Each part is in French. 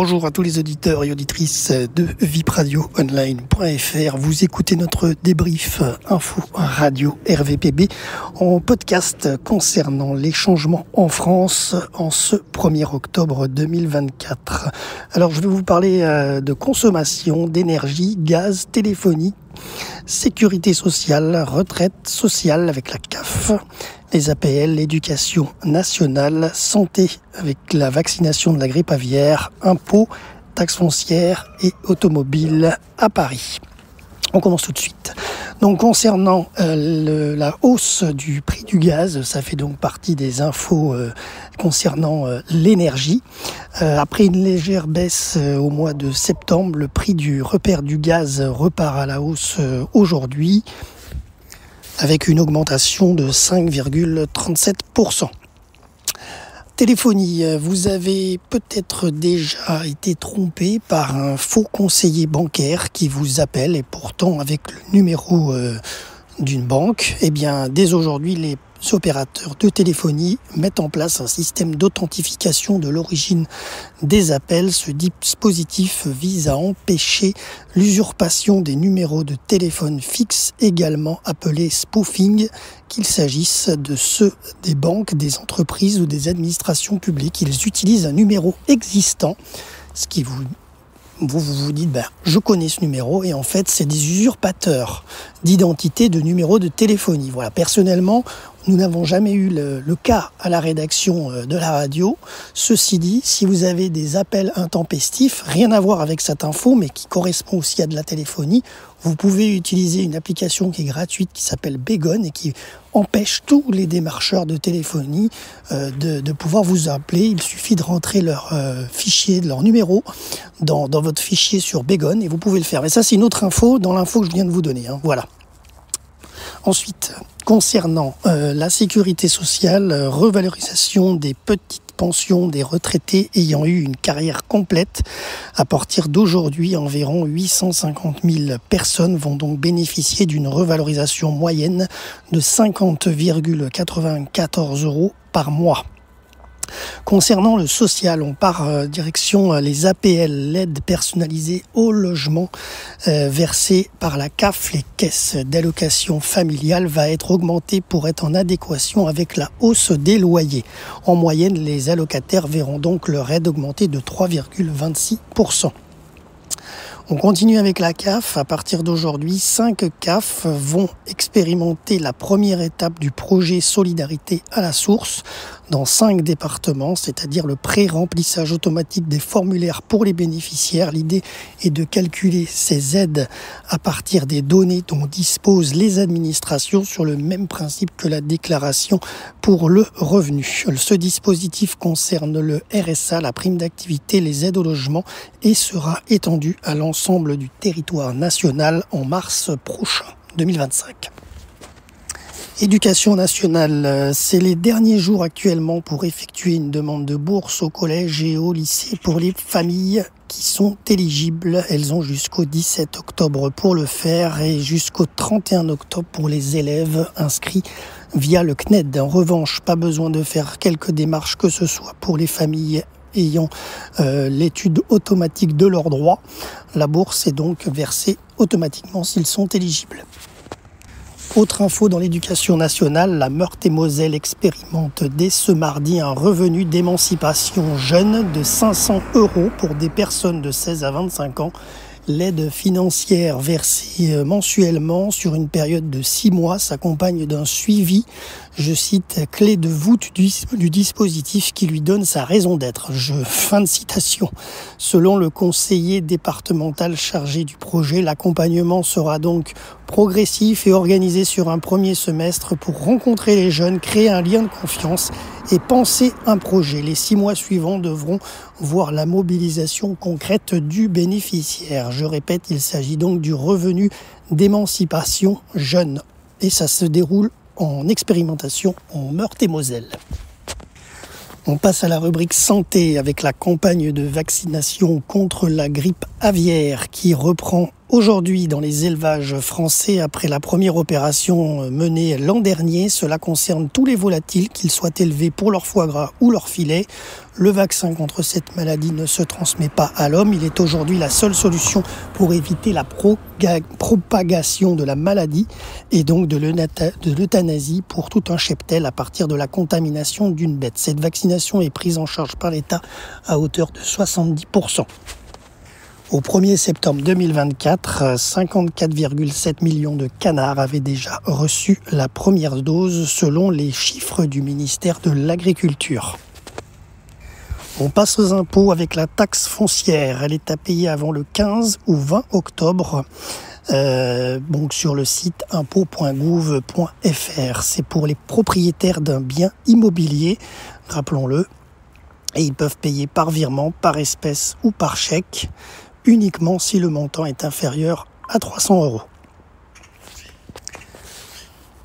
Bonjour à tous les auditeurs et auditrices de vipradioonline.fr. Vous écoutez notre débrief info radio RVPB en podcast concernant les changements en France en ce 1er octobre 2024. Alors je vais vous parler de consommation d'énergie, gaz, téléphonie, sécurité sociale, retraite sociale avec la CAF, les APL, l'éducation nationale, santé avec la vaccination de la grippe aviaire, impôts, taxes foncières et automobiles à Paris. On commence tout de suite. Donc concernant la hausse du prix du gaz, ça fait donc partie des infos concernant l'énergie. Après une légère baisse au mois de septembre, le prix du repère du gaz repart à la hausse aujourd'hui, avec une augmentation de 5,37%. Téléphonie, vous avez peut-être déjà été trompé par un faux conseiller bancaire qui vous appelle et pourtant avec le numéro d'une banque. Eh bien, dès aujourd'hui, les opérateurs de téléphonie mettent en place un système d'authentification de l'origine des appels. Ce dispositif vise à empêcher l'usurpation des numéros de téléphone fixe, également appelés spoofing, qu'il s'agisse de ceux des banques, des entreprises ou des administrations publiques. Ils utilisent un numéro existant, ce qui vous dites, je connais ce numéro, et en fait, c'est des usurpateurs d'identité de numéros de téléphonie. Voilà, personnellement, nous n'avons jamais eu le cas à la rédaction de la radio. Ceci dit, si vous avez des appels intempestifs, rien à voir avec cette info, mais qui correspond aussi à de la téléphonie, vous pouvez utiliser une application qui est gratuite, qui s'appelle Begon, et qui empêche tous les démarcheurs de téléphonie de pouvoir vous appeler. Il suffit de rentrer leur fichier, leur numéro dans votre fichier sur Begon, et vous pouvez le faire. Mais ça, c'est une autre info dans l'info que je viens de vous donner. Voilà. Ensuite, concernant la sécurité sociale, revalorisation des petites pensions des retraités ayant eu une carrière complète. À partir d'aujourd'hui, environ 850 000 personnes vont donc bénéficier d'une revalorisation moyenne de 50,94 € par mois. Concernant le social, on part direction les APL, l'aide personnalisée au logement versée par la CAF, les caisses d'allocation familiale, va être augmentée pour être en adéquation avec la hausse des loyers. En moyenne, les allocataires verront donc leur aide augmenter de 3,26%. On continue avec la CAF. À partir d'aujourd'hui, 5 CAF vont expérimenter la première étape du projet Solidarité à la source dans 5 départements, c'est-à-dire le pré-remplissage automatique des formulaires pour les bénéficiaires. L'idée est de calculer ces aides à partir des données dont disposent les administrations sur le même principe que la déclaration pour le revenu. Ce dispositif concerne le RSA, la prime d'activité, les aides au logement et sera étendu à l'ensemble du territoire national en mars prochain, 2025. Éducation nationale, c'est les derniers jours actuellement pour effectuer une demande de bourse au collège et au lycée pour les familles qui sont éligibles. Elles ont jusqu'au 17 octobre pour le faire et jusqu'au 31 octobre pour les élèves inscrits via le CNED. En revanche, pas besoin de faire quelques démarches que ce soit pour les familles ayant l'étude automatique de leurs droits. La bourse est donc versée automatiquement s'ils sont éligibles. Autre info dans l'éducation nationale, la Meurthe-et-Moselle expérimente dès ce mardi un revenu d'émancipation jeune de 500 € pour des personnes de 16 à 25 ans. L'aide financière versée mensuellement sur une période de 6 mois s'accompagne d'un suivi, je cite, clé de voûte du dispositif qui lui donne sa raison d'être. Fin de citation. Selon le conseiller départemental chargé du projet, l'accompagnement sera donc progressif et organisé sur un premier semestre pour rencontrer les jeunes, créer un lien de confiance et penser un projet. Les 6 mois suivants devront voir la mobilisation concrète du bénéficiaire. Je répète, il s'agit donc du revenu d'émancipation jeune. Et ça se déroule en expérimentation en Meurthe-et-Moselle. On passe à la rubrique santé avec la campagne de vaccination contre la grippe aviaire qui reprend Aujourd'hui, dans les élevages français, après la première opération menée l'an dernier, cela concerne tous les volatiles, qu'ils soient élevés pour leur foie gras ou leur filet. Le vaccin contre cette maladie ne se transmet pas à l'homme. Il est aujourd'hui la seule solution pour éviter la propagation de la maladie et donc de l'euthanasie pour tout un cheptel à partir de la contamination d'une bête. Cette vaccination est prise en charge par l'État à hauteur de 70%. Au 1er septembre 2024, 54,7 millions de canards avaient déjà reçu la première dose selon les chiffres du ministère de l'Agriculture. On passe aux impôts avec la taxe foncière. Elle est à payer avant le 15 ou 20 octobre donc sur le site impôts.gouv.fr. C'est pour les propriétaires d'un bien immobilier, rappelons-le, et ils peuvent payer par virement, par espèce ou par chèque, uniquement si le montant est inférieur à 300 €.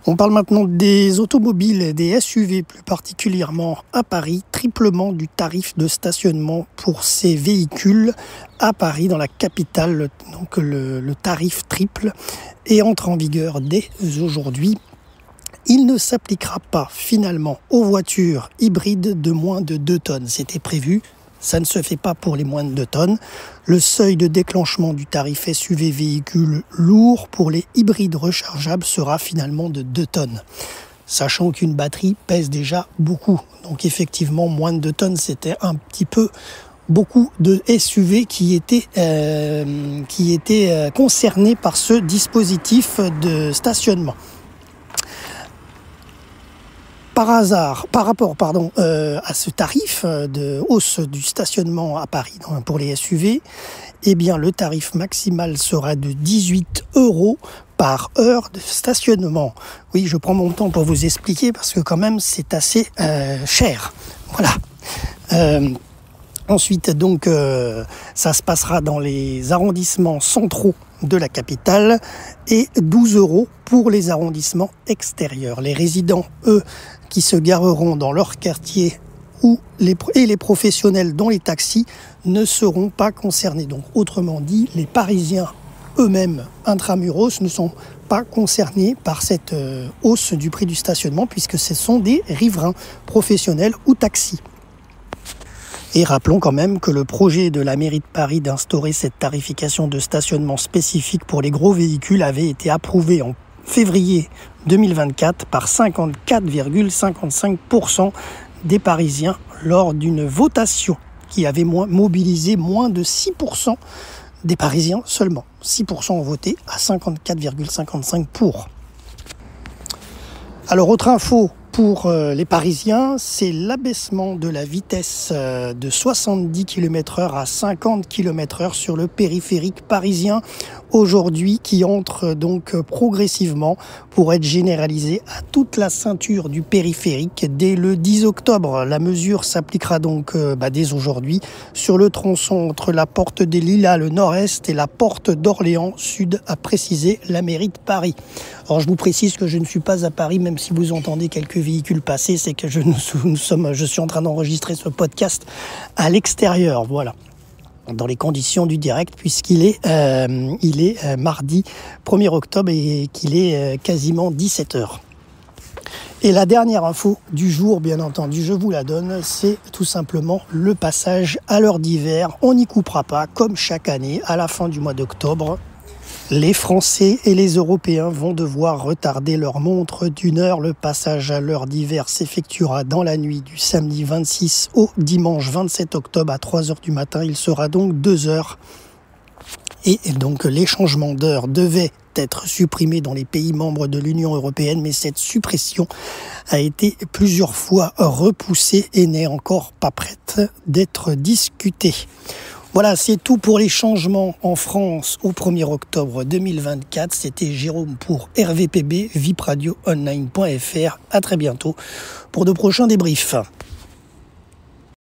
On parle maintenant des automobiles et des SUV, plus particulièrement à Paris. Triplement du tarif de stationnement pour ces véhicules à Paris, dans la capitale. Donc le tarif triple et entre en vigueur dès aujourd'hui. Il ne s'appliquera pas finalement aux voitures hybrides de moins de 2 tonnes. C'était prévu. Ça ne se fait pas pour les moins de 2 tonnes. Le seuil de déclenchement du tarif SUV véhicule lourd pour les hybrides rechargeables sera finalement de 2 tonnes. Sachant qu'une batterie pèse déjà beaucoup. Donc effectivement, moins de 2 tonnes, c'était un petit peu beaucoup de SUV qui étaient concernés par ce dispositif de stationnement. Par rapport à ce tarif de hausse du stationnement à Paris pour les SUV, eh bien le tarif maximal sera de 18 € par heure de stationnement. Oui, je prends mon temps pour vous expliquer parce que quand même c'est assez cher. Voilà. Ensuite, donc, ça se passera dans les arrondissements centraux de la capitale et 12 € pour les arrondissements extérieurs. Les résidents, eux, qui se gareront dans leur quartier et les professionnels dont les taxis ne seront pas concernés. Donc, autrement dit, les Parisiens eux-mêmes intramuros ne sont pas concernés par cette hausse du prix du stationnement puisque ce sont des riverains professionnels ou taxis. Et rappelons quand même que le projet de la mairie de Paris d'instaurer cette tarification de stationnement spécifique pour les gros véhicules avait été approuvé en février 2024 par 54,55% des Parisiens lors d'une votation qui avait mobilisé moins de 6% des Parisiens seulement. 6% ont voté à 54,55% pour. Alors, autre info pour les Parisiens, c'est l'abaissement de la vitesse de 70 km/h à 50 km/h sur le périphérique parisien aujourd'hui, qui entre donc progressivement pour être généralisé à toute la ceinture du périphérique dès le 10 octobre. La mesure s'appliquera donc dès aujourd'hui sur le tronçon entre la porte des Lilas, le nord-est, et la porte d'Orléans sud, a précisé la mairie de Paris. Alors je vous précise que je ne suis pas à Paris, même si vous entendez quelques véhicules passer, c'est que je suis en train d'enregistrer ce podcast à l'extérieur, voilà, dans les conditions du direct, puisqu'il est mardi 1er octobre et qu'il est quasiment 17 h. Et la dernière info du jour, bien entendu, je vous la donne, c'est tout simplement le passage à l'heure d'hiver. On n'y coupera pas, comme chaque année, à la fin du mois d'octobre. Les Français et les Européens vont devoir retarder leur montre d'1 heure. Le passage à l'heure d'hiver s'effectuera dans la nuit du samedi 26 au dimanche 27 octobre à 3 h du matin. Il sera donc 2 heures. Et donc les changements d'heure devaient être supprimés dans les pays membres de l'Union européenne, mais cette suppression a été plusieurs fois repoussée et n'est encore pas prête d'être discutée. Voilà, c'est tout pour les changements en France au 1er octobre 2024. C'était Jérôme pour RVPB, vipradioonline.fr. À très bientôt pour de prochains débriefs.